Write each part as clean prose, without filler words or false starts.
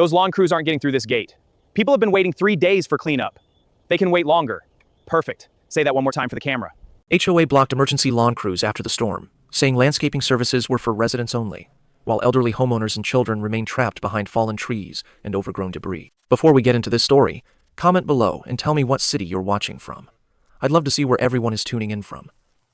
Those lawn crews aren't getting through this gate. People have been waiting 3 days for cleanup. They can wait longer. Perfect. Say that one more time for the camera. HOA blocked emergency lawn crews after the storm, saying landscaping services were for residents only, while elderly homeowners and children remain trapped behind fallen trees and overgrown debris. Before we get into this story, comment below and tell me what city you're watching from. I'd love to see where everyone is tuning in from.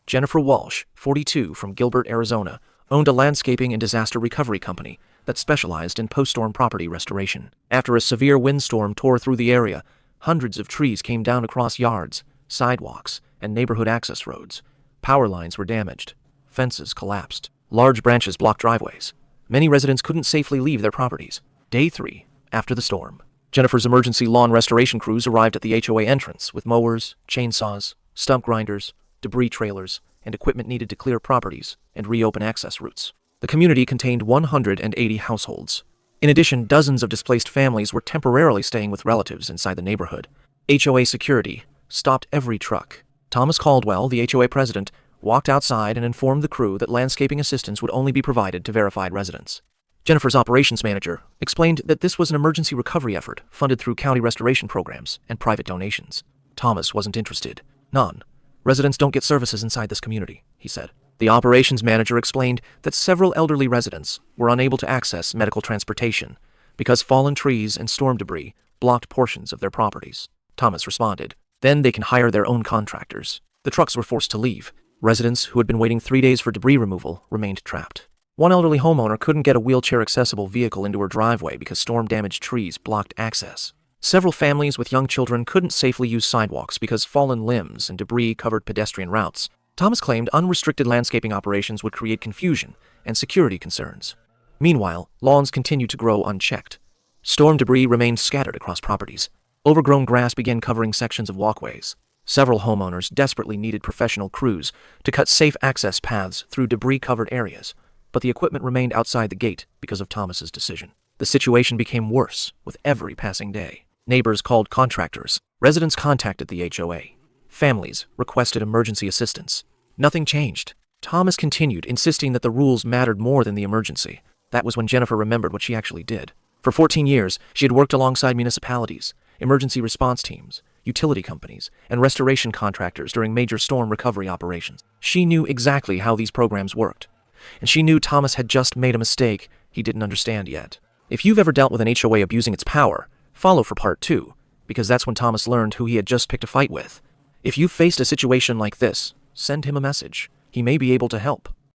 Jennifer Walsh, 42, from Gilbert, Arizona, owned a landscaping and disaster recovery company that specialized in post-storm property restoration. After a severe windstorm tore through the area, hundreds of trees came down across yards, sidewalks, and neighborhood access roads. Power lines were damaged. Fences collapsed. Large branches blocked driveways. Many residents couldn't safely leave their properties. Day 3, after the storm. Jennifer's emergency lawn restoration crews arrived at the HOA entrance with mowers, chainsaws, stump grinders, debris trailers, and equipment needed to clear properties and reopen access routes. The community contained 180 households. In addition, dozens of displaced families were temporarily staying with relatives inside the neighborhood. HOA security stopped every truck. Thomas Caldwell, the HOA president, walked outside and informed the crew that landscaping assistance would only be provided to verified residents. Jennifer's operations manager explained that this was an emergency recovery effort funded through county restoration programs and private donations. Thomas wasn't interested. None. Residents don't get services inside this community, he said. The operations manager explained that several elderly residents were unable to access medical transportation because fallen trees and storm debris blocked portions of their properties. Thomas responded, "Then they can hire their own contractors." The trucks were forced to leave. Residents who had been waiting 3 days for debris removal remained trapped. One elderly homeowner couldn't get a wheelchair-accessible vehicle into her driveway because storm-damaged trees blocked access. Several families with young children couldn't safely use sidewalks because fallen limbs and debris covered pedestrian routes. Thomas claimed unrestricted landscaping operations would create confusion and security concerns. Meanwhile, lawns continued to grow unchecked. Storm debris remained scattered across properties. Overgrown grass began covering sections of walkways. Several homeowners desperately needed professional crews to cut safe access paths through debris-covered areas, but the equipment remained outside the gate because of Thomas's decision. The situation became worse with every passing day. Neighbors called contractors. Residents contacted the HOA. Families requested emergency assistance. Nothing changed. Thomas continued, insisting that the rules mattered more than the emergency. That was when Jennifer remembered what she actually did. For 14 years, she had worked alongside municipalities, emergency response teams, utility companies, and restoration contractors during major storm recovery operations. She knew exactly how these programs worked, and she knew Thomas had just made a mistake he didn't understand yet. If you've ever dealt with an HOA abusing its power, follow for part 2, because that's when Thomas learned who he had just picked a fight with. If you've faced a situation like this, send him a message. He may be able to help.